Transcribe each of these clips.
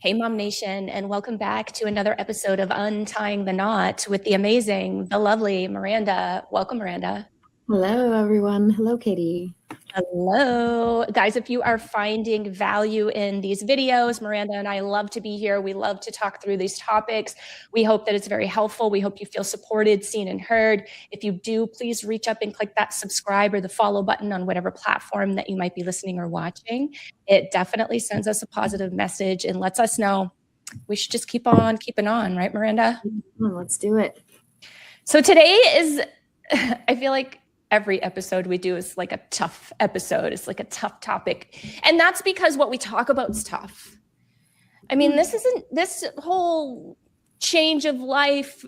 Hey, Mom Nation, and welcome back to another episode of Untying the Knot with the amazing, the lovely Miranda. Welcome, Miranda. Hello, everyone. Hello, Katie. Hello. Guys, if you are finding value in these videos, Miranda and I love to be here. We love to talk through these topics. We hope that it's very helpful. We hope you feel supported, seen, and heard. If you do, please reach up and click that subscribe or the follow button on whatever platform that you might be listening or watching. It definitely sends us a positive message and lets us know we should just keep on keeping on, right, Miranda? Let's do it. So today is, I feel like every episode we do is like a tough episode. It's like a tough topic. And that's because what we talk about is tough. I mean, this whole change of life,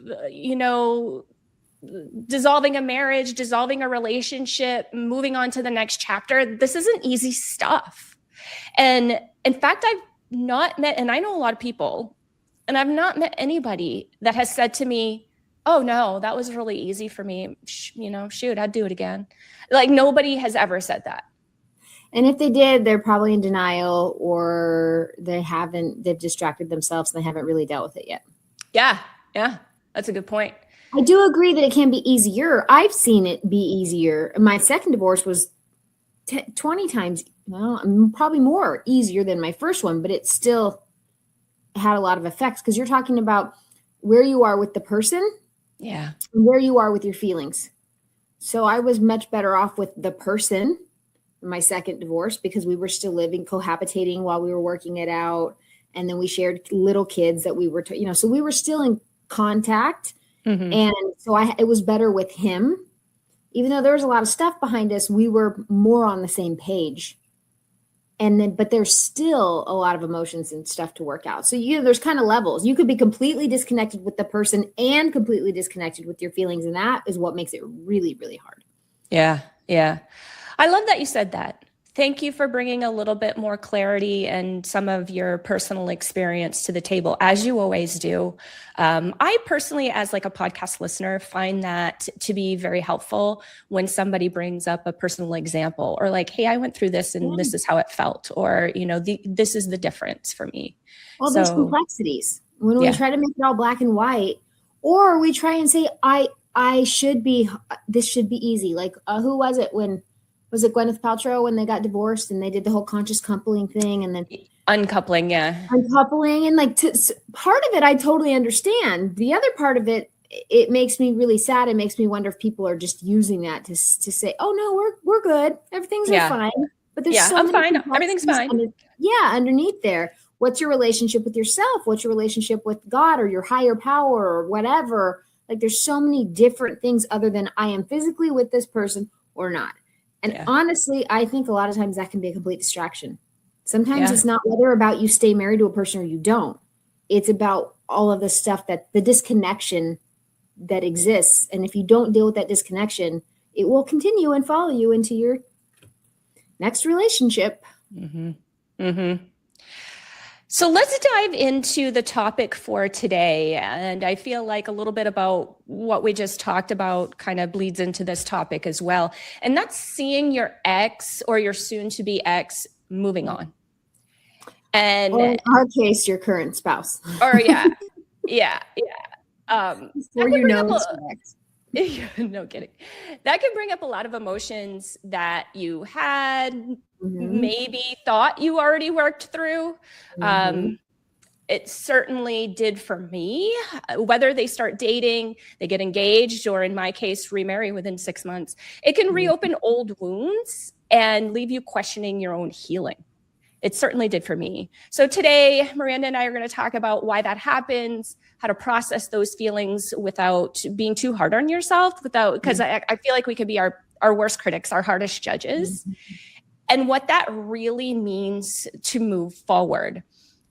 dissolving a marriage, dissolving a relationship, moving on to the next chapter. This isn't easy stuff. And in fact, I've not met, and I know a lot of people, and I've not met anybody that has said to me, oh no, that was really easy for me. Shoot, I'd do it again. Like nobody has ever said that. And if they did, they're probably in denial or they've distracted themselves and they haven't really dealt with it yet. Yeah. That's a good point. I do agree that it can be easier. I've seen it be easier. My second divorce was 20 times, probably more easier than my first one, but it still had a lot of effects because you're talking about where you are with the person. Yeah. And where you are with your feelings. So I was much better off with the person in my second divorce because we were still living, cohabitating while we were working it out. And then we shared little kids that we were, so we were still in contact. Mm-hmm. And so it was better with him. Even though there was a lot of stuff behind us, we were more on the same page. But there's still a lot of emotions and stuff to work out. So, there's kind of levels. You could be completely disconnected with the person and completely disconnected with your feelings. And that is what makes it really, really hard. Yeah. I love that you said that. Thank you for bringing a little bit more clarity and some of your personal experience to the table, as you always do. I personally, as like a podcast listener, find that to be very helpful when somebody brings up a personal example or like, hey, I went through this and this is how it felt, or, this is the difference for me. Well, there's complexities. When we try to make it all black and white, or we try and say, this should be easy. Like, who was it was it Gwyneth Paltrow when they got divorced and they did the whole conscious coupling thing and then uncoupling, and like part of it I totally understand. The other part of it makes me really sad. It makes me wonder if people are just using that to say, oh no, we're good, everything's fine. But there's I'm fine, everything's fine. Underneath there, what's your relationship with yourself? What's your relationship with God or your higher power or whatever? Like there's so many different things other than I am physically with this person or not. And honestly, I think a lot of times that can be a complete distraction. Sometimes it's not whether about you stay married to a person or you don't. It's about all of the stuff the disconnection that exists. And if you don't deal with that disconnection, it will continue and follow you into your next relationship. Mm-hmm. Mm-hmm. So let's dive into the topic for today. And I feel like a little bit about what we just talked about kind of bleeds into this topic as well. And that's seeing your ex or your soon-to-be ex moving on. And or in our case, your current spouse. Or yeah. No kidding. That can bring up a lot of emotions that you had, maybe thought you already worked through. It certainly did for me. Whether they start dating, they get engaged, or in my case, remarry within 6 months, it can reopen old wounds and leave you questioning your own healing. It certainly did for me. So today, Miranda and I are going to talk about why that happens, how to process those feelings without being too hard on yourself, because I feel like we could be our worst critics, our hardest judges, and what that really means to move forward.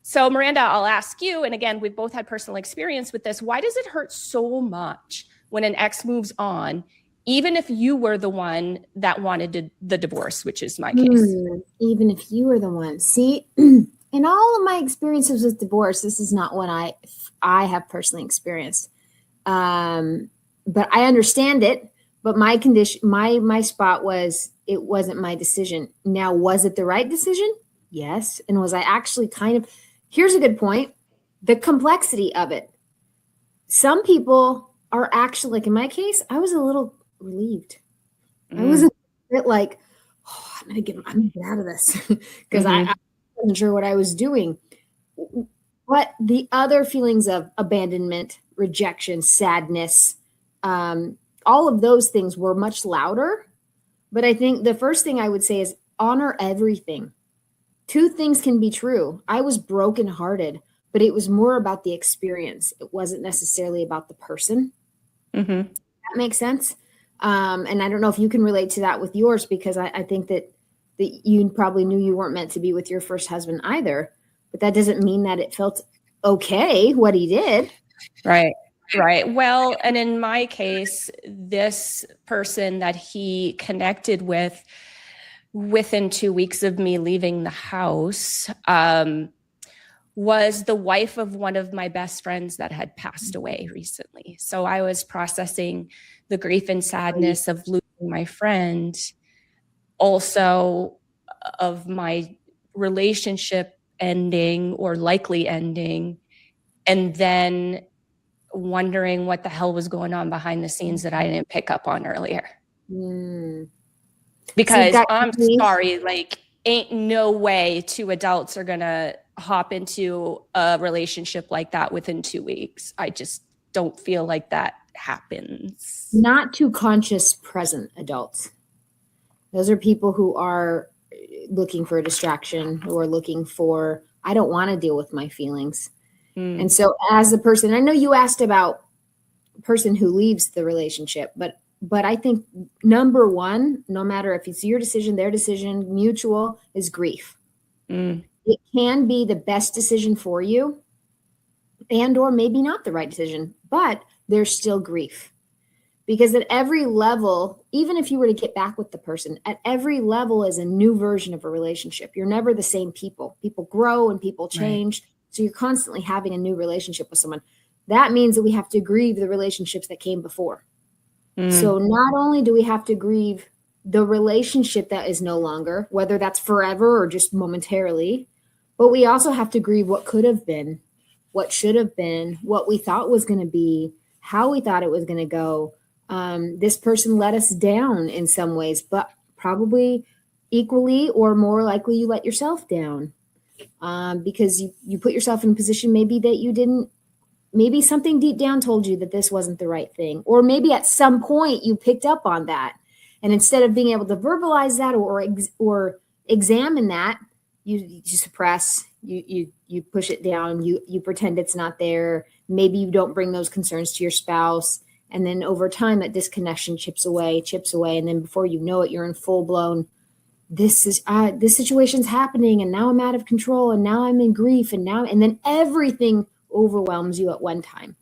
So Miranda, I'll ask you, and again, we've both had personal experience with this. Why does it hurt so much when an ex moves on, even if you were the one that wanted the divorce, which is my case? Even if you were the one. See, in all of my experiences with divorce, this is not what I have personally experienced. But I understand it. But my condition, my spot was, it wasn't my decision. Now, was it the right decision? Yes. And was I actually here's a good point. The complexity of it. Some people are actually, like in my case, I was a little relieved. I was a bit like, oh, I'm gonna get out of this because I wasn't sure what I was doing. But the other feelings of abandonment, rejection, sadness, all of those things were much louder. But I think the first thing I would say is honor everything. Two things can be true. I was brokenhearted, but it was more about the experience. It wasn't necessarily about the person. That makes sense. And I don't know if you can relate to that with yours, because I think that you probably knew you weren't meant to be with your first husband either, but that doesn't mean that it felt okay what he did. Right. Well, and in my case, this person that he connected with within 2 weeks of me leaving the house was the wife of one of my best friends that had passed away recently. So I was processing the grief and sadness of losing my friend, also of my relationship ending or likely ending, and then wondering what the hell was going on behind the scenes that I didn't pick up on earlier. Because I'm sorry, like, ain't no way two adults are gonna hop into a relationship like that within 2 weeks. I just don't feel like that happens. Not too conscious present adults. Those are people who are looking for a distraction or looking for, I don't want to deal with my feelings. And so as a person, I know you asked about a person who leaves the relationship, but I think number one, no matter if it's your decision, their decision, mutual, is grief. It can be the best decision for you and or maybe not the right decision, but there's still grief. Because at every level, even if you were to get back with the person, at every level is a new version of a relationship. You're never the same people. People grow and people change. Right. So you're constantly having a new relationship with someone. That means that we have to grieve the relationships that came before. So not only do we have to grieve the relationship that is no longer, whether that's forever or just momentarily, but we also have to grieve what could have been, what should have been, what we thought was going to be, how we thought it was going to go. This person let us down in some ways, but probably equally or more likely you let yourself down because you put yourself in a position maybe that you didn't, maybe something deep down told you that this wasn't the right thing. Or maybe at some point you picked up on that. And instead of being able to verbalize that or examine that, you suppress, you push it down, you pretend it's not there. Maybe you don't bring those concerns to your spouse. And then over time, that disconnection chips away. And then before you know it, you're in full blown, this situation's happening. And now I'm out of control. And now I'm in grief. And then everything overwhelms you at one time.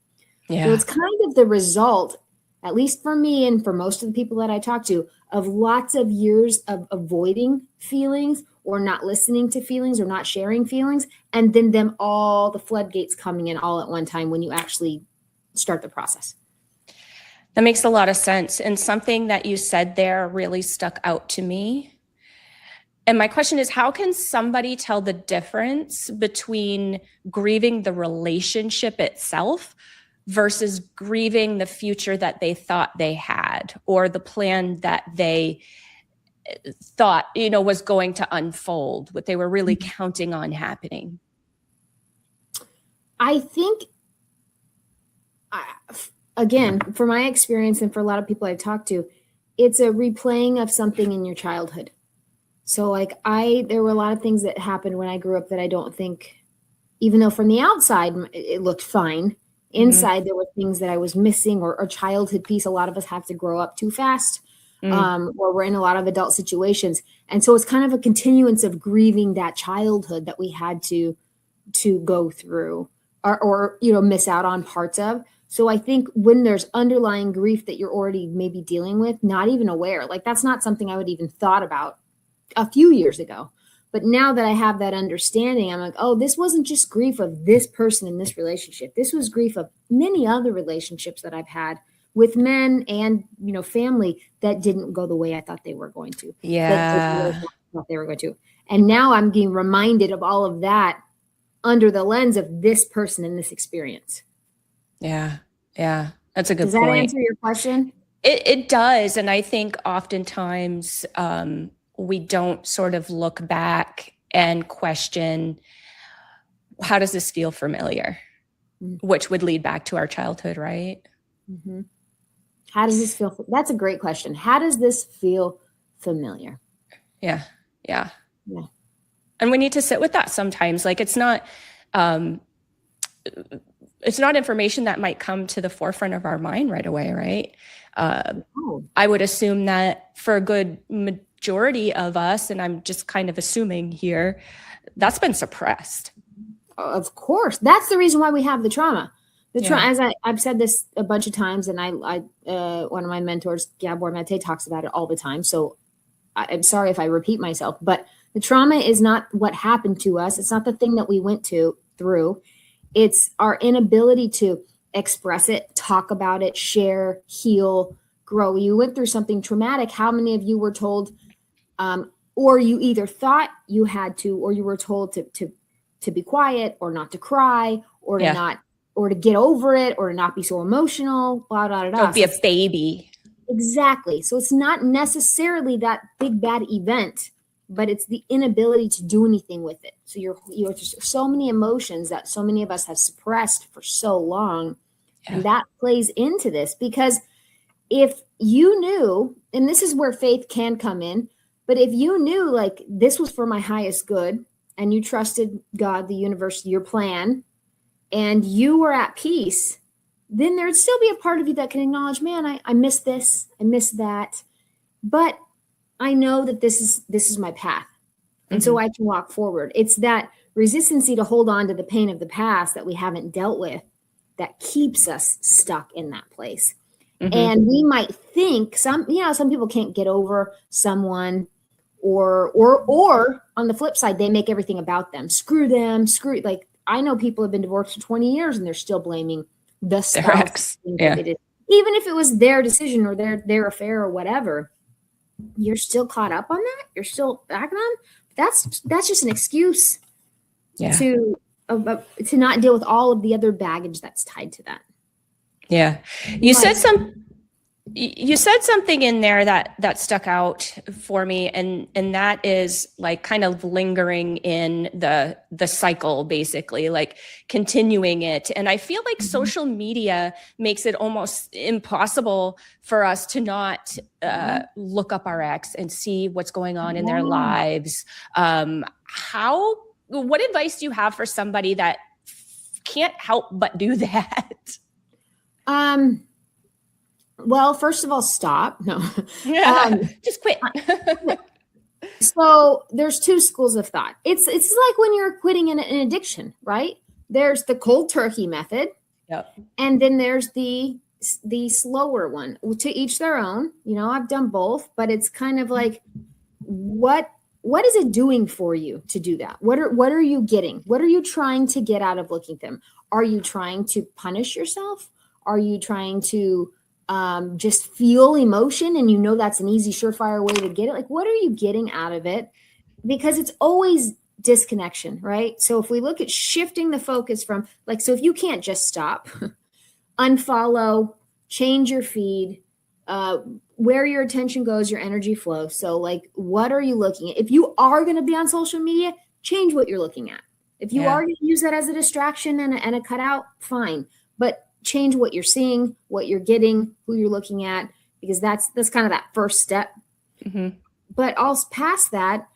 Yeah. So it's kind of the result, at least for me and for most of the people that I talk to, of lots of years of avoiding feelings or not listening to feelings or not sharing feelings. And then all the floodgates coming in all at one time when you actually start the process. That makes a lot of sense. And something that you said there really stuck out to me. And my question is, how can somebody tell the difference between grieving the relationship itself versus grieving the future that they thought they had or the plan that they thought, was going to unfold, what they were really counting on happening? I think, again, from my experience and for a lot of people I've talked to, it's a replaying of something in your childhood. So there were a lot of things that happened when I grew up that I don't think, even though from the outside it looked fine, inside there were things that I was missing or a childhood piece. A lot of us have to grow up too fast or we're in a lot of adult situations. And so it's kind of a continuance of grieving that childhood that we had to go through or miss out on parts of. So I think when there's underlying grief that you're already maybe dealing with, not even aware, like that's not something I would even thought about a few years ago. But now that I have that understanding, I'm like, oh, this wasn't just grief of this person in this relationship. This was grief of many other relationships that I've had with men and, family that didn't go the way I thought they were going to. Yeah. That thought they were going to. And now I'm being reminded of all of that under the lens of this person and this experience. Yeah. Yeah. That's a good point. Does that answer your question? It does. And I think oftentimes we don't sort of look back and question, how does this feel familiar? Mm-hmm. Which would lead back to our childhood, right? Mm-hmm. How does this feel? That's a great question. How does this feel familiar? Yeah. Yeah. Yeah. And we need to sit with that sometimes. Like it's not information that might come to the forefront of our mind right away, right? I would assume that for a good majority of us, and I'm just kind of assuming here, that's been suppressed. Of course. That's the reason why we have the trauma. As I've said this a bunch of times, and I one of my mentors, Gabor Mate, talks about it all the time. So I'm sorry if I repeat myself, but the trauma is not what happened to us. It's not the thing that we went through. It's our inability to express it, talk about it, share, heal, grow. You went through something traumatic. How many of you were told, or you either thought you had to, or you were told to be quiet, or not to cry, or to not, or to get over it, or to not be so emotional, blah, blah, blah. Don't be a baby. Exactly. So it's not necessarily that big bad event, but it's the inability to do anything with it. So you're just so many emotions that so many of us have suppressed for so long. Yeah. And that plays into this, because if you knew, and this is where faith can come in, but if you knew like this was for my highest good, and you trusted God, the universe, your plan, and you were at peace, then there'd still be a part of you that can acknowledge, man, I miss this, I miss that. But I know that this is my path. And so I can walk forward. It's that resistance to hold on to the pain of the past that we haven't dealt with that keeps us stuck in that place. Mm-hmm. And we might think some people can't get over someone, or on the flip side, they make everything about them. Like I know people have been divorced for 20 years and they're still blaming the spouse. Yeah. Even if it was their decision or their affair or whatever, you're still caught up on that. You're still acting on. That's just an excuse to not deal with all of the other baggage that's tied to that. Yeah. You said something in there that stuck out for me, and that is like kind of lingering in the cycle, basically, like continuing it. And I feel like social media makes it almost impossible for us to not look up our ex and see what's going on in their lives. What advice do you have for somebody that can't help but do that? Well, first of all, stop. No, just quit. So there's two schools of thought. It's like when you're quitting an addiction, right? There's the cold turkey method, and then there's the slower one. To each their own. You know, I've done both, but it's kind of like what is it doing for you to do that? What are you getting? What are you trying to get out of looking at them? Are you trying to punish yourself? Are you trying to just feel emotion, and you know that's an easy, surefire way to get it? Like, what are you getting out of it? Because it's always disconnection, right? So if we look at shifting the focus from so if you can't just stop, unfollow, change your feed, where your attention goes, your energy flows. So like, what are you looking at? If you are going to be on social media, change what you're looking at. If you are going to use that as a distraction and a cutout, fine. But change what you're seeing, what you're getting, who you're looking at, because that's kind of that first step. Mm-hmm. But also past that,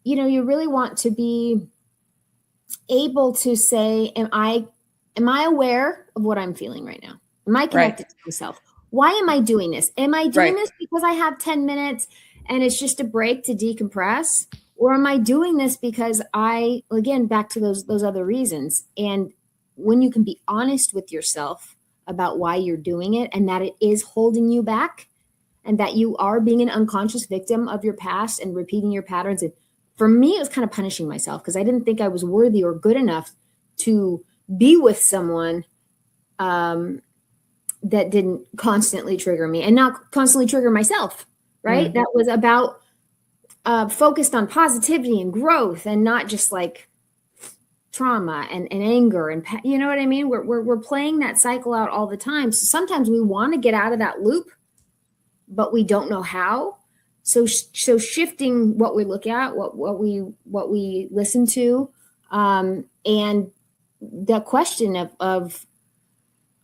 you really want to be able to say, am I aware of what I'm feeling right now? Am I connected to myself? Why am I doing this? Am I doing this because I have 10 minutes and it's just a break to decompress? Or am I doing this because again, back to those other reasons? And when you can be honest with yourself about why you're doing it, and that it is holding you back, and that you are being an unconscious victim of your past and repeating your patterns. And for me, it was kind of punishing myself because I didn't think I was worthy or good enough to be with someone that didn't constantly trigger me and not constantly trigger myself, right? Mm-hmm. That was about focused on positivity and growth, and not just like trauma and anger and, you know what I mean? We're playing that cycle out all the time. So sometimes we want to get out of that loop, but we don't know how. So shifting what we look at, what we listen to, and the question of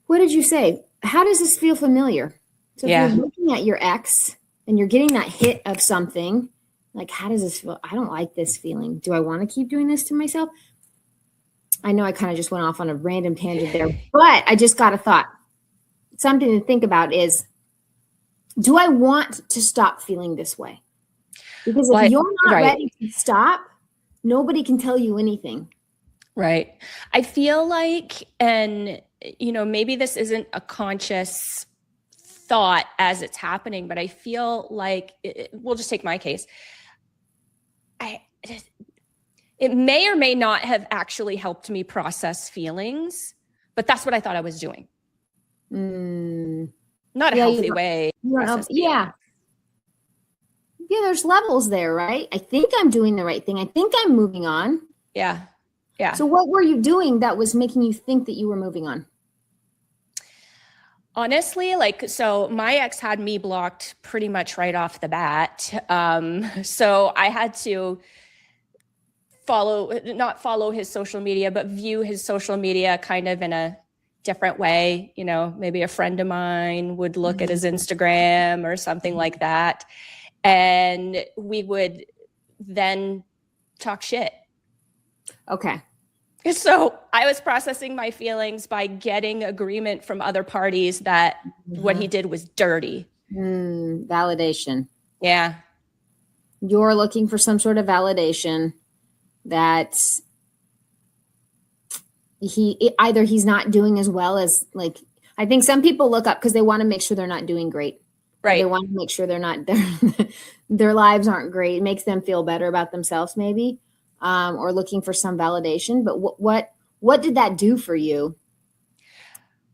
what did you say? How does this feel familiar? So if you're looking at your ex and you're getting that hit of something, like, how does this feel? I don't like this feeling. Do I want to keep doing this to myself? I know I kind of just went off on a random tangent there, but I just got a thought. Something to think about is, do I want to stop feeling this way? Because if you're not ready to stop, nobody can tell you anything. Right. I feel like, and maybe this isn't a conscious thought as it's happening, but I feel like we'll just take my case. It may or may not have actually helped me process feelings, but that's what I thought I was doing. Not a healthy way. Yeah, there's levels there, right? I think I'm doing the right thing. I think I'm moving on. Yeah. So what were you doing that was making you think that you were moving on? Honestly, so my ex had me blocked pretty much right off the bat. So I had to not follow his social media, but view his social media kind of in a different way. Maybe a friend of mine would look at his Instagram or something like that. And we would then talk shit. Okay. So I was processing my feelings by getting agreement from other parties that what he did was dirty. Validation. Yeah. You're looking for some sort of validation that he's not doing as well as, like, I think some people look up because they want to make sure they're not doing great. Right. They want to make sure their lives aren't great. It makes them feel better about themselves, maybe. Or looking for some validation. But what did that do for you?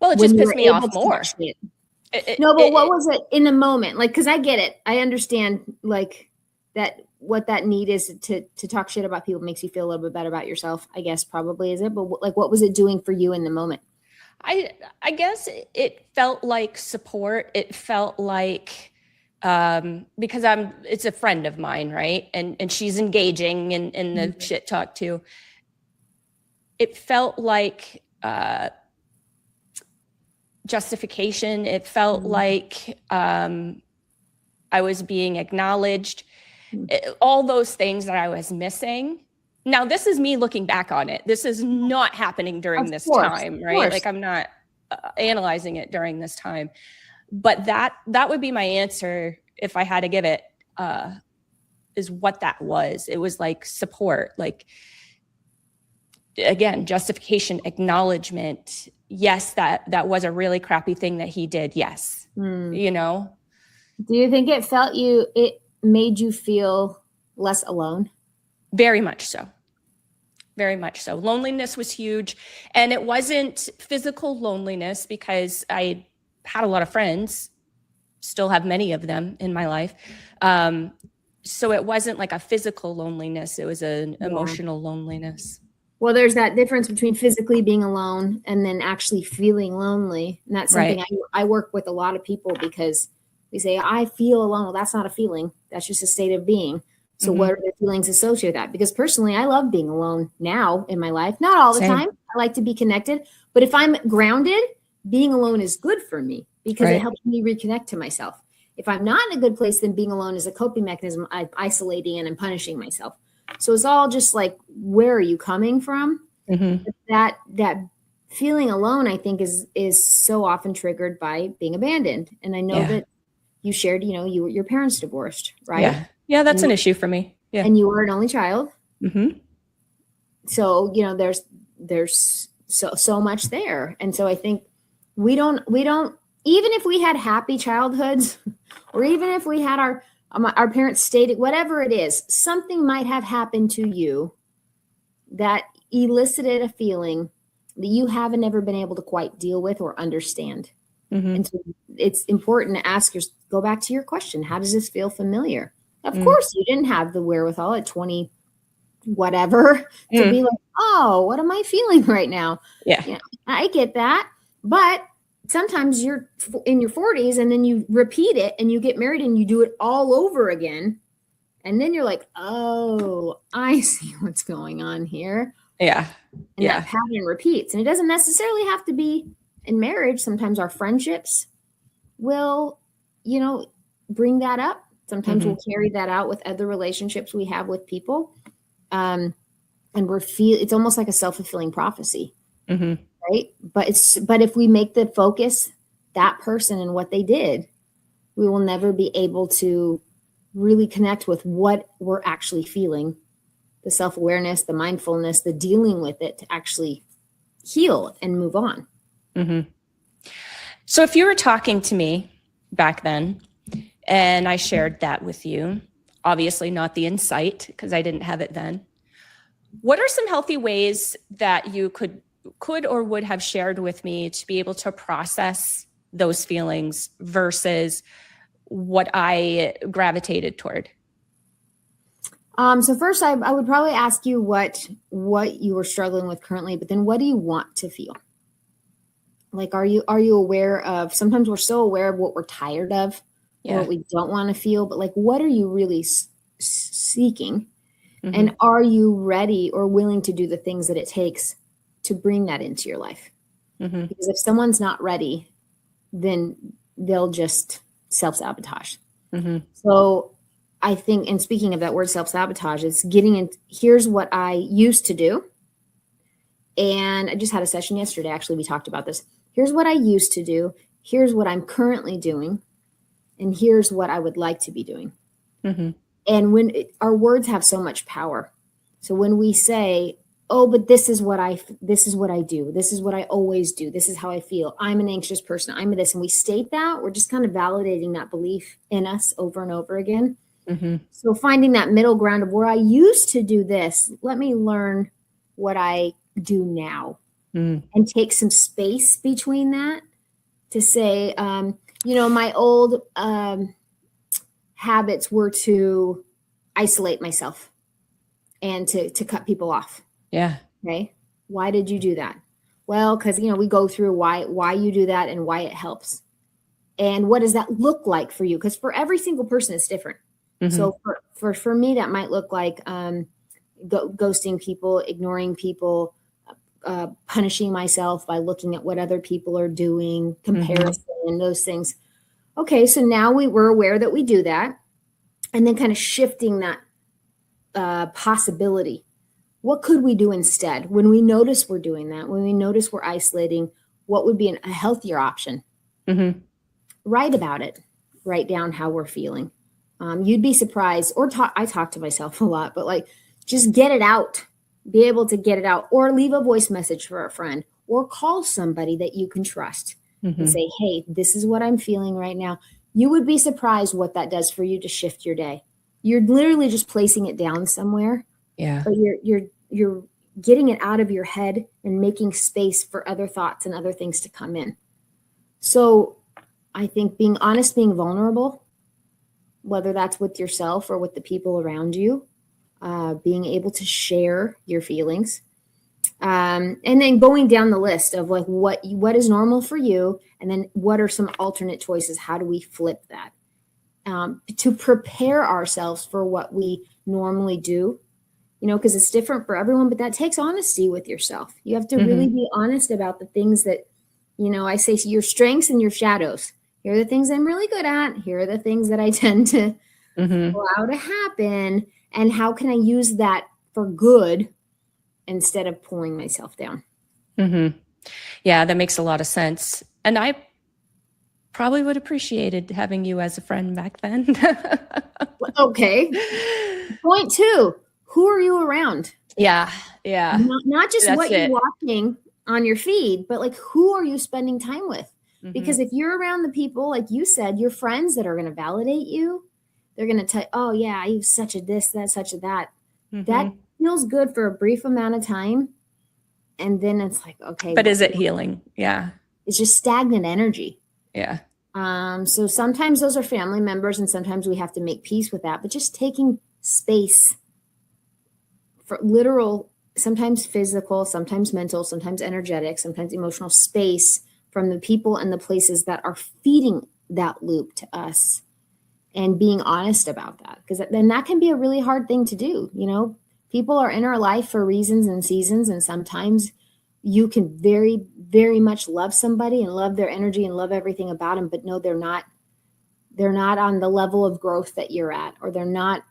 Well, it just pissed me off more. What was it in the moment? Like, because I get it. I understand, like, that what that need is to talk shit about people makes you feel a little bit better about yourself, I guess, probably, is it? But like, what was it doing for you in the moment? I guess it felt like support. It felt like, because it's a friend of mine, right? And she's engaging in the shit talk too. It felt like justification. It felt like I was being acknowledged. All those things that I was missing. Now, this is me looking back on it. This is not happening during this time, right? Like, I'm not analyzing it during this time. But that would be my answer if I had to give it, is what that was. It was like support, like, again, justification, acknowledgement. Yes, that was a really crappy thing that he did. Yes. Do you think it made you feel less alone? Very much so. Very much so. Loneliness was huge. And it wasn't physical loneliness, because I had a lot of friends, still have many of them in my life. So it wasn't like a physical loneliness. It was an emotional loneliness. Well, there's that difference between physically being alone and then actually feeling lonely. And that's something I work with a lot of people, because they say, I feel alone. Well, that's not a feeling. That's just a state of being. So what are the feelings associated with that? Because personally, I love being alone now in my life. Not all the time. I like to be connected. But if I'm grounded, being alone is good for me, because it helps me reconnect to myself. If I'm not in a good place, then being alone is a coping mechanism. I'm isolating and I'm punishing myself. So it's all just like, where are you coming from? That feeling alone, I think, is so often triggered by being abandoned. And I know that you shared, your parents divorced, right? Yeah, that's an issue for me. Yeah. And you were an only child. So, there's so much there. And so I think we don't, even if we had happy childhoods, or even if we had our parents stated, whatever it is, something might have happened to you that elicited a feeling that you haven't ever been able to quite deal with or understand. And so it's important to go back to your question. How does this feel familiar? Of course, you didn't have the wherewithal at 20, whatever to be like, oh, what am I feeling right now? Yeah. I get that. But sometimes you're in your 40s and then you repeat it and you get married and you do it all over again. And then you're like, oh, I see what's going on here. Yeah. And that pattern repeats. And it doesn't necessarily have to be in marriage. Sometimes our friendships will, bring that up. Sometimes we'll carry that out with other relationships we have with people. And it's almost like a self-fulfilling prophecy, right? But if we make the focus that person and what they did, we will never be able to really connect with what we're actually feeling, the self-awareness, the mindfulness, the dealing with it to actually heal and move on. So if you were talking to me back then and I shared that with you, obviously not the insight because I didn't have it then, what are some healthy ways that you could or would have shared with me to be able to process those feelings versus what I gravitated toward? So first I would probably ask you what you were struggling with currently, but then what do you want to feel? Like, are you aware of, sometimes we're so aware of what we're tired of or what we don't want to feel, but like, what are you really seeking? And are you ready or willing to do the things that it takes to bring that into your life? Because if someone's not ready, then they'll just self-sabotage. So I think, and speaking of that word self-sabotage, it's getting in, here's what I used to do. And I just had a session yesterday. Actually, we talked about this. Here's what I used to do. Here's what I'm currently doing. And here's what I would like to be doing. And when our words have so much power. So when we say, oh, but this is what I do. This is what I always do. This is how I feel. I'm an anxious person. I'm this. And we state that, we're just kind of validating that belief in us over and over again. So finding that middle ground of where I used to do this, let me learn what I do now and take some space between that to say, my old habits were to isolate myself and to cut people off. Okay. Why did you do that? Well, because, we go through why you do that and why it helps. And what does that look like for you? Because for every single person, it's different. So for me, that might look like ghosting people, ignoring people, punishing myself by looking at what other people are doing, comparison, and those things. Okay, so now we're aware that we do that, and then kind of shifting that possibility. What could we do instead? When we notice we're doing that, when we notice we're isolating, what would be a healthier option? Write about it. Write down how we're feeling. You'd be surprised, I talk to myself a lot, but like, just get it out, be able to get it out, or leave a voice message for a friend, or call somebody that you can trust and say, hey, this is what I'm feeling right now. You would be surprised what that does for you to shift your day. You're literally just placing it down somewhere. But you're getting it out of your head and making space for other thoughts and other things to come in. So I think being honest, being vulnerable, whether that's with yourself or with the people around you, being able to share your feelings, and then going down the list of like what is normal for you, and then what are some alternate choices? How do we flip that to prepare ourselves for what we normally do? Because it's different for everyone, but that takes honesty with yourself. You have to really be honest about the things that, I say your strengths and your shadows. Here are the things I'm really good at. Here are the things that I tend to allow to happen. And how can I use that for good instead of pulling myself down? Yeah, that makes a lot of sense. And I probably would appreciated having you as a friend back then. Okay. Point 2, who are you around? Yeah. Not just That's what you're watching on your feed, but like, who are you spending time with? Because if you're around the people, like you said, your friends that are going to validate you, they're going to tell you, oh yeah, you've such a this, that, such a that. That feels good for a brief amount of time. And then it's like, okay. But is it healing? Yeah. It's just stagnant energy. Yeah. So sometimes those are family members and sometimes we have to make peace with that, but just taking space literal, sometimes physical, sometimes mental, sometimes energetic, sometimes emotional space from the people and the places that are feeding that loop to us, and being honest about that. Because then that can be a really hard thing to do. People are in our life for reasons and seasons. And sometimes you can very, very much love somebody and love their energy and love everything about them, but no, they're not on the level of growth that you're at, or they're not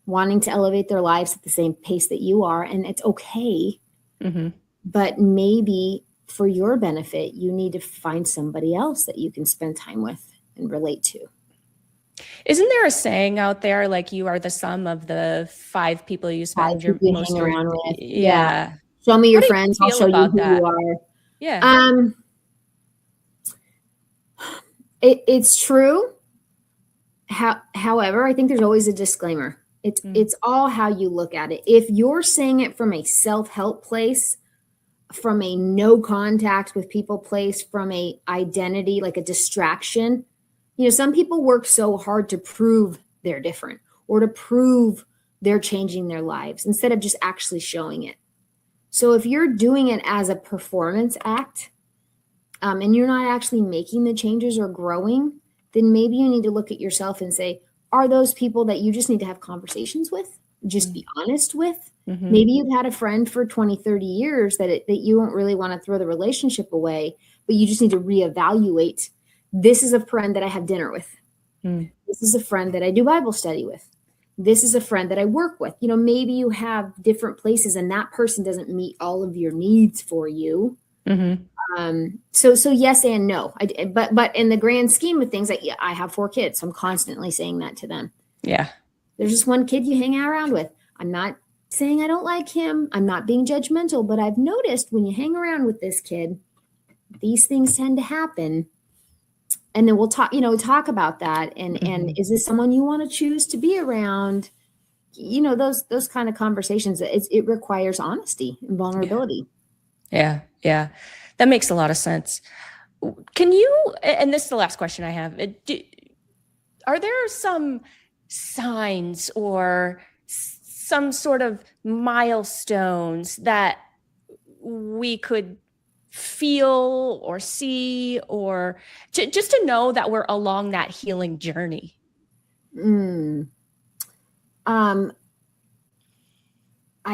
wanting to elevate their lives at the same pace that you are. And it's okay. Mm-hmm. But maybe for your benefit, you need to find somebody else that you can spend time with and relate to. Isn't there a saying out there, like, you are the sum of the 5 people you spend your most hang around with? Yeah. Show me your How do friends. you I'll feel show you about who that? you are. Yeah. It's true. However, I think there's always a disclaimer. It's all how you look at it. If you're saying it from a self-help place, from a no contact with people place, from a identity, like a distraction, some people work so hard to prove they're different, or to prove they're changing their lives, instead of just actually showing it. So if you're doing it as a performance act, and you're not actually making the changes or growing, then maybe you need to look at yourself and say, are those people that you just need to have conversations with, just be honest with? Mm-hmm. Maybe you've had a friend for 20, 30 years that you don't really want to throw the relationship away, but you just need to reevaluate. This is a friend that I have dinner with. This is a friend that I do Bible study with. This is a friend that I work with. Maybe you have different places, and that person doesn't meet all of your needs for you. Mm-hmm. So yes and no. But in the grand scheme of things, I have 4 kids, so I'm constantly saying that to them. Yeah. There's just one kid you hang around with. I'm not saying I don't like him. I'm not being judgmental, but I've noticed when you hang around with this kid, these things tend to happen. And then we'll talk about that. And is this someone you want to choose to be around? Those kind of conversations. It requires honesty and vulnerability. Yeah. That makes a lot of sense. Can you, and this is the last question I have, are there some signs or some sort of milestones that we could feel or see, or just to know that we're along that healing journey? I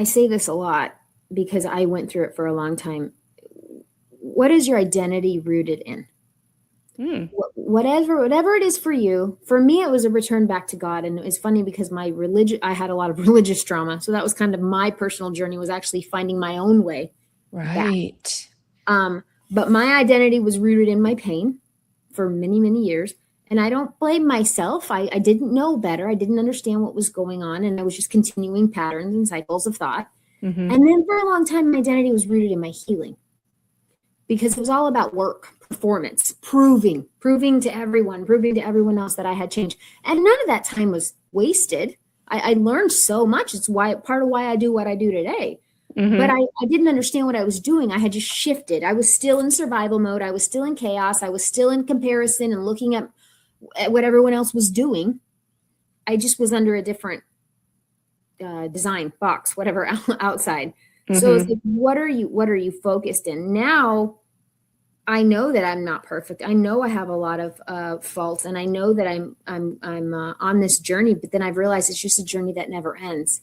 say this a lot because I went through it for a long time. What is your identity rooted in? Whatever it is for you. For me, it was a return back to God. And it was funny because I had a lot of religious trauma. So that was kind of my personal journey, was actually finding my own way. Right. Back. But my identity was rooted in my pain for many, many years. And I don't blame myself. I didn't know better. I didn't understand what was going on. And I was just continuing patterns and cycles of thought. And then for a long time, my identity was rooted in my healing, because it was all about work, performance, proving to everyone else that I had changed. And none of that time was wasted. I learned so much. It's part of why I do what I do today. But I didn't understand what I was doing. I had just shifted. I was still in survival mode. I was still in chaos. I was still in comparison and looking at what everyone else was doing. I just was under a different design box, whatever, outside. So it's like, what are you focused in? Now I know that I'm not perfect. I know I have a lot of faults, and I know that I'm on this journey, but then I've realized it's just a journey that never ends.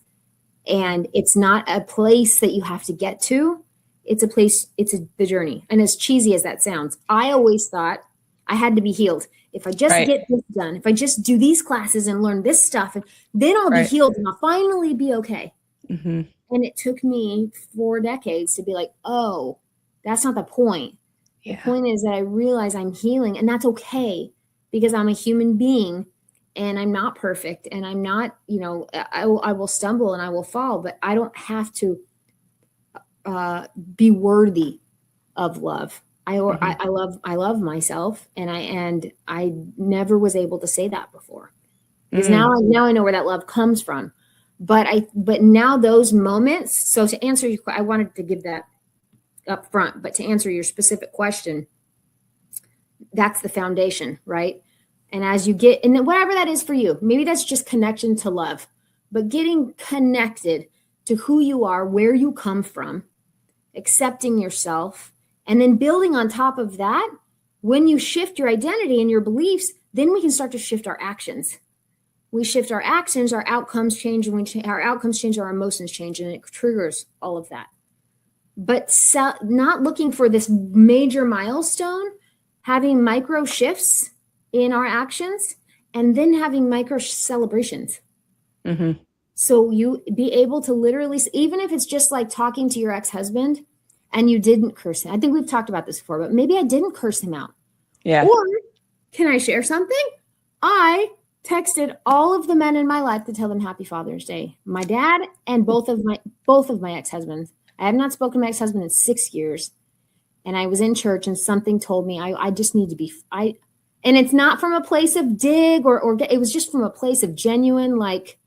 And it's not a place that you have to get to. It's a place, the journey. And as cheesy as that sounds, I always thought I had to be healed. If I just get this done, if I just do these classes and learn this stuff, and then I'll be healed and I'll finally be okay. And it took me 4 decades to be like, oh, that's not the point. The point is that I realize I'm healing, and that's okay, because I'm a human being and I'm not perfect, and I'm not, I will stumble and I will fall, but I don't have to be worthy of love. I love myself, and I never was able to say that before, because now I know where that love comes from. But now those moments. So to answer your, I wanted to give that up front, but to answer your specific question, that's the foundation, right? And as you get, and whatever that is for you, maybe that's just connection to love, but getting connected to who you are, where you come from, accepting yourself, and then building on top of that. When you shift your identity and your beliefs, then we can start to shift our actions. We shift our actions, our outcomes change, and our outcomes change, our emotions change, and it triggers all of that. But not looking for this major milestone, having micro shifts in our actions, and then having micro celebrations. Mm-hmm. So you be able to literally, even if it's just like talking to your ex-husband and you didn't curse him. I think we've talked about this before, but maybe I didn't curse him out. Yeah. Or can I share something? I texted all of the men in my life to tell them Happy Father's Day. My dad and both of my ex-husbands. I have not spoken to my ex-husband in 6 years. And I was in church and something told me I just need to be, and it's not from a place of dig or it was just from a place of genuine, like,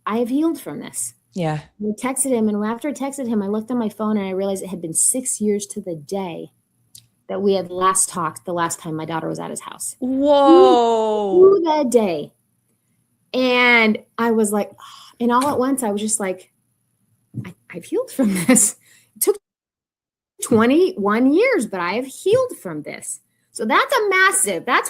I have healed from this. Yeah. I texted him, and after I texted him, I looked on my phone and I realized it had been 6 years to the day that we had last talked, the last time my daughter was at his house. Whoa. To the day. And I was like, and all at once I was just like, I've healed from this. It took 21 years, but I have healed from this. So that's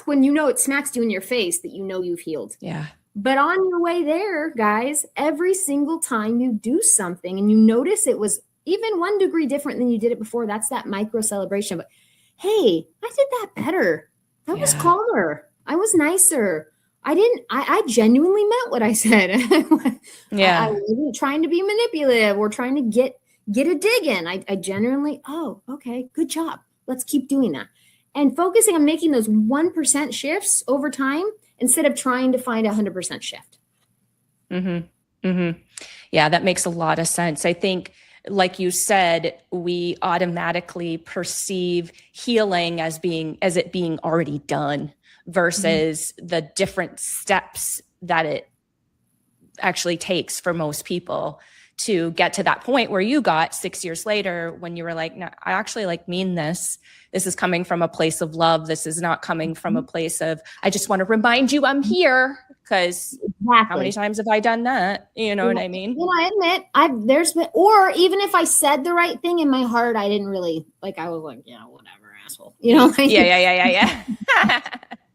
when it smacks you in your face that you know you've healed. Yeah. But on your way there, guys, every single time you do something and you notice it was even 1 degree different than you did it before, that's that micro celebration. But hey, I did that better. I was calmer. I was nicer. I genuinely meant what I said. Yeah. I wasn't trying to be manipulative or trying to get a dig in. I genuinely, okay, good job. Let's keep doing that. And focusing on making those 1% shifts over time instead of trying to find 100% shift. Mm-hmm. Mm-hmm. Yeah, that makes a lot of sense. I think, like you said, we automatically perceive healing as it being already done versus the different steps that it actually takes for most people to get to that point where you got 6 years later when you were like, no, I actually mean this. This is coming from a place of love. This is not coming from a place of, I just want to remind you I'm here. Because how many times have I done that? You know what I mean? I admit or even if I said the right thing in my heart, I didn't really I was like, yeah, whatever, asshole. Yeah.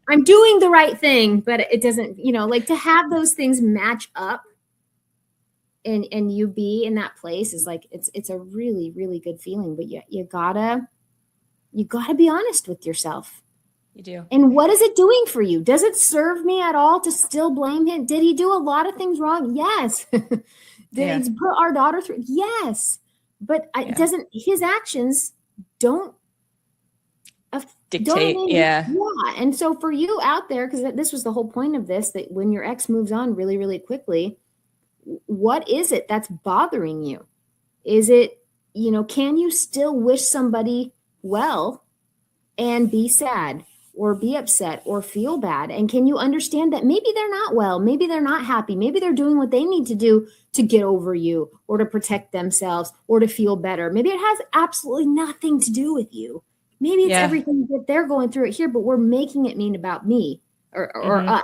I'm doing the right thing, but it doesn't, to have those things match up and you be in that place is like, it's a really, really good feeling, but you gotta be honest with yourself. You do. And what is it doing for you? Does it serve me at all to still blame him? Did he do a lot of things wrong? Yes. Did he put our daughter through? Yes. But his actions don't dictate. Yeah. And so for you out there, because this was the whole point of this, that when your ex moves on really, really quickly, what is it that's bothering you? Is it, can you still wish somebody well and be sad or be upset or feel bad? And can you understand that maybe they're not well, maybe they're not happy, maybe they're doing what they need to do to get over you or to protect themselves or to feel better. Maybe it has absolutely nothing to do with you. Maybe it's everything that they're going through it here, but we're making it mean about me or us,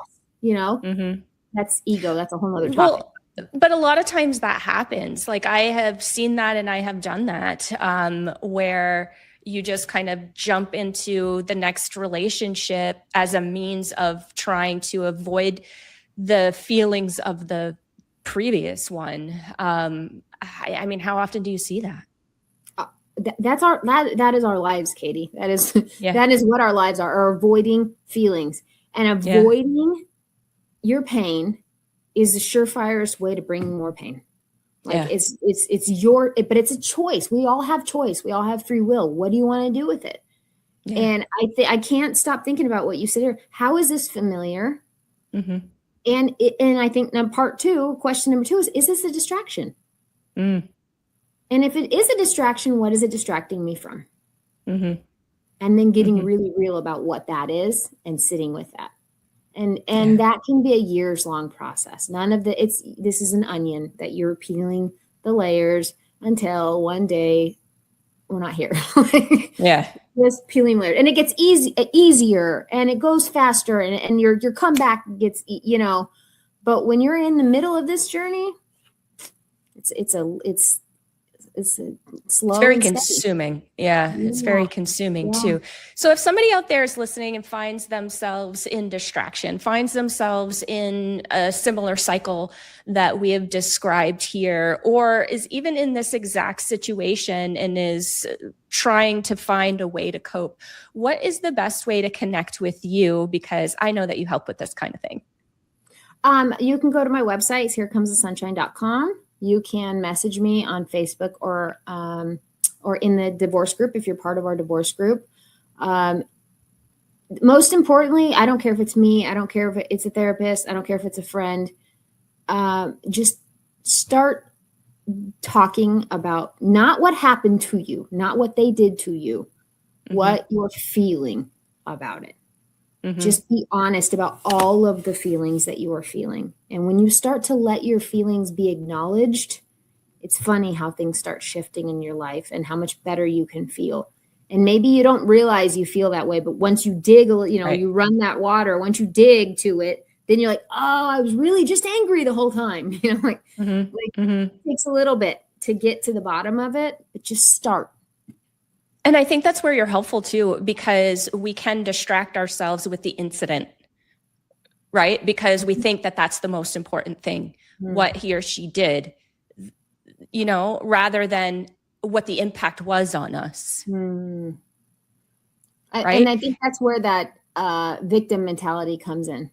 That's ego. That's a whole other topic. Well, but a lot of times that happens. Like I have seen that and I have done that where you just kind of jump into the next relationship as a means of trying to avoid the feelings of the previous one. I mean, how often do you see that? That is our lives, Katie. That is what our lives are avoiding feelings, and avoiding your pain is the surefirest way to bring more pain. But it's a choice. We all have choice. We all have free will. What do you want to do with it? Yeah. And I can't stop thinking about what you said here. How is this familiar? Mm-hmm. And I think now question number 2 is this a distraction? Mm. And if it is a distraction, what is it distracting me from? Mm-hmm. And then getting really real about what that is and sitting with that. And that can be a years-long process. This is an onion that you're peeling the layers until one day we're not here. Just peeling layers. And it gets easier and it goes faster and your comeback gets, but when you're in the middle of this journey, It's a slow. It's very consuming. Yeah, it's very consuming too. So if somebody out there is listening and finds themselves in distraction, finds themselves in a similar cycle that we have described here, or is even in this exact situation and is trying to find a way to cope, what is the best way to connect with you? Because I know that you help with this kind of thing. You can go to my website, it's herecomethesunshine.com. You can message me on Facebook or in the divorce group if you're part of our divorce group. Most importantly, I don't care if it's me. I don't care if it's a therapist. I don't care if it's a friend. Just start talking about not what happened to you, not what they did to you, what you're feeling about it. Just be honest about all of the feelings that you are feeling. And when you start to let your feelings be acknowledged, it's funny how things start shifting in your life and how much better you can feel. And maybe you don't realize you feel that way, but once you dig, you run that water, once you dig to it, then you're like, oh, I was really just angry the whole time. It takes a little bit to get to the bottom of it, but just start. And I think that's where you're helpful too, because we can distract ourselves with the incident, right? Because we think that that's the most important thing, what he or she did, rather than what the impact was on us. Right? And I think that's where that victim mentality comes in.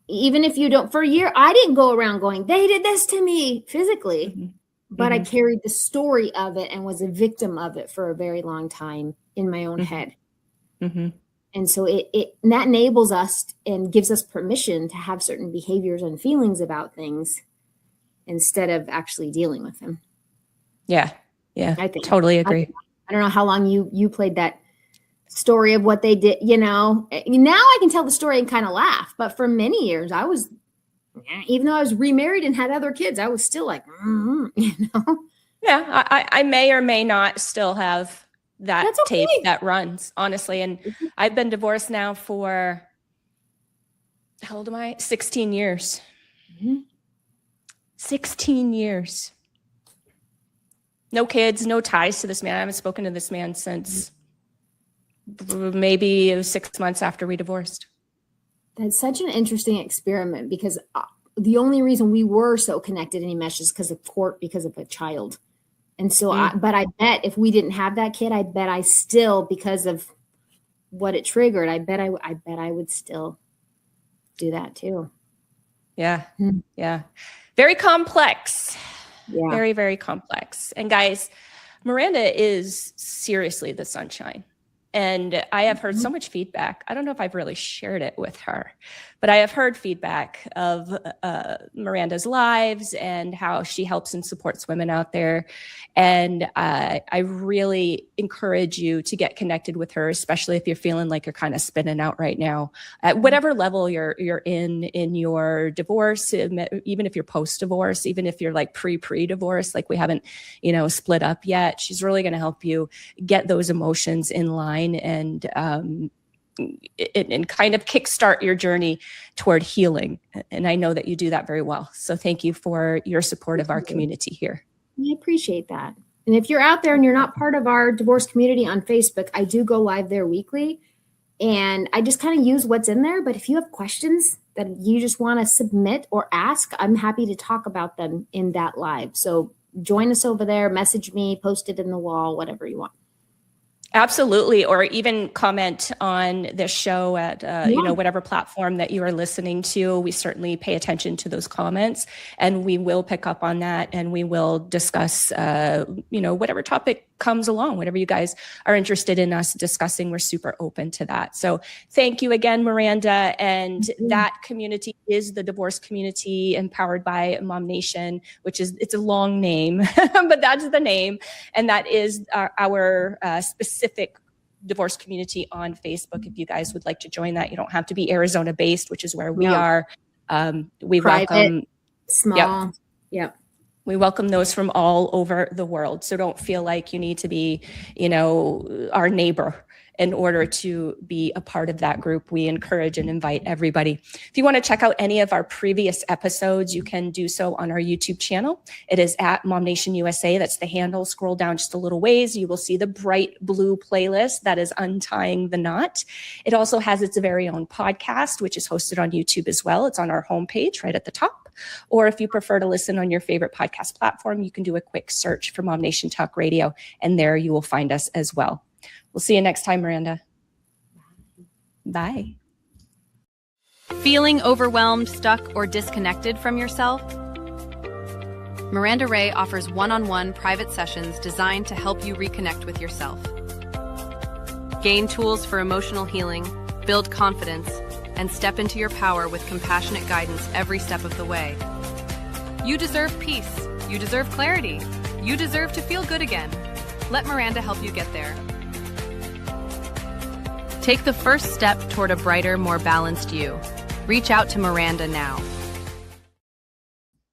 Even if you don't, for a year, I didn't go around going, they did this to me physically. But I carried the story of it and was a victim of it for a very long time in my own head. And so that enables us and gives us permission to have certain behaviors and feelings about things instead of actually dealing with them. Yeah. I totally agree. I don't know how long you played that story of what they did. Now I can tell the story and kind of laugh. But for many years, even though I was remarried and had other kids, I was still like, Yeah, I may or may not still have that tape that runs, honestly. And I've been divorced now for, how old am I? 16 years. 16 years. No kids, no ties to this man. I haven't spoken to this man since maybe it was 6 months after we divorced. That's such an interesting experiment because the only reason we were so connected and enmeshed is because of court, because of a child. And so, but I bet if we didn't have that kid, I bet I still, because of what it triggered, I bet I would still do that too. Yeah. Yeah. Very complex. Yeah. Very, very complex. And guys, Miranda is seriously the sunshine. And I have heard so much feedback. I don't know if I've really shared it with her, but I have heard feedback of Miranda's lives and how she helps and supports women out there. And I really encourage you to get connected with her, especially if you're feeling like you're kind of spinning out right now. At whatever level you're in your divorce, even if you're post-divorce, even if you're like pre-divorce, like we haven't, split up yet, she's really going to help you get those emotions in line and kind of kickstart your journey toward healing. And I know that you do that very well. So thank you for your support of our community here. I appreciate that. And if you're out there and you're not part of our divorce community on Facebook, I do go live there weekly. And I just kind of use what's in there. But if you have questions that you just want to submit or ask, I'm happy to talk about them in that live. So join us over there, message me, post it in the wall, whatever you want. Absolutely. Or even comment on this show at, whatever platform that you are listening to. We certainly pay attention to those comments and we will pick up on that and we will discuss, whatever topic comes along, whatever you guys are interested in us discussing. We're super open to that. So thank you again, Miranda. And that community is the divorce community empowered by Mom Nation, it's a long name, but that's the name. And that is our specific divorce community on Facebook. If you guys would like to join that, you don't have to be Arizona based, which is where we are. We private, welcome small. Yep. We welcome those from all over the world. So don't feel like you need to be, our neighbor in order to be a part of that group. We encourage and invite everybody. If you want to check out any of our previous episodes, you can do so on our YouTube channel. It is at Mom Nation USA. That's the handle. Scroll down just a little ways. You will see the bright blue playlist that is Untying the Knot. It also has its very own podcast, which is hosted on YouTube as well. It's on our homepage right at the top. Or if you prefer to listen on your favorite podcast platform, you can do a quick search for Mom Nation Talk Radio, and there you will find us as well. We'll see you next time, Miranda. Bye. Feeling overwhelmed, stuck, or disconnected from yourself? Miranda Ray offers one-on-one private sessions designed to help you reconnect with yourself. Gain tools for emotional healing, build confidence, and step into your power with compassionate guidance every step of the way. You deserve peace. You deserve clarity. You deserve to feel good again. Let Miranda help you get there. Take the first step toward a brighter, more balanced you. Reach out to Miranda now.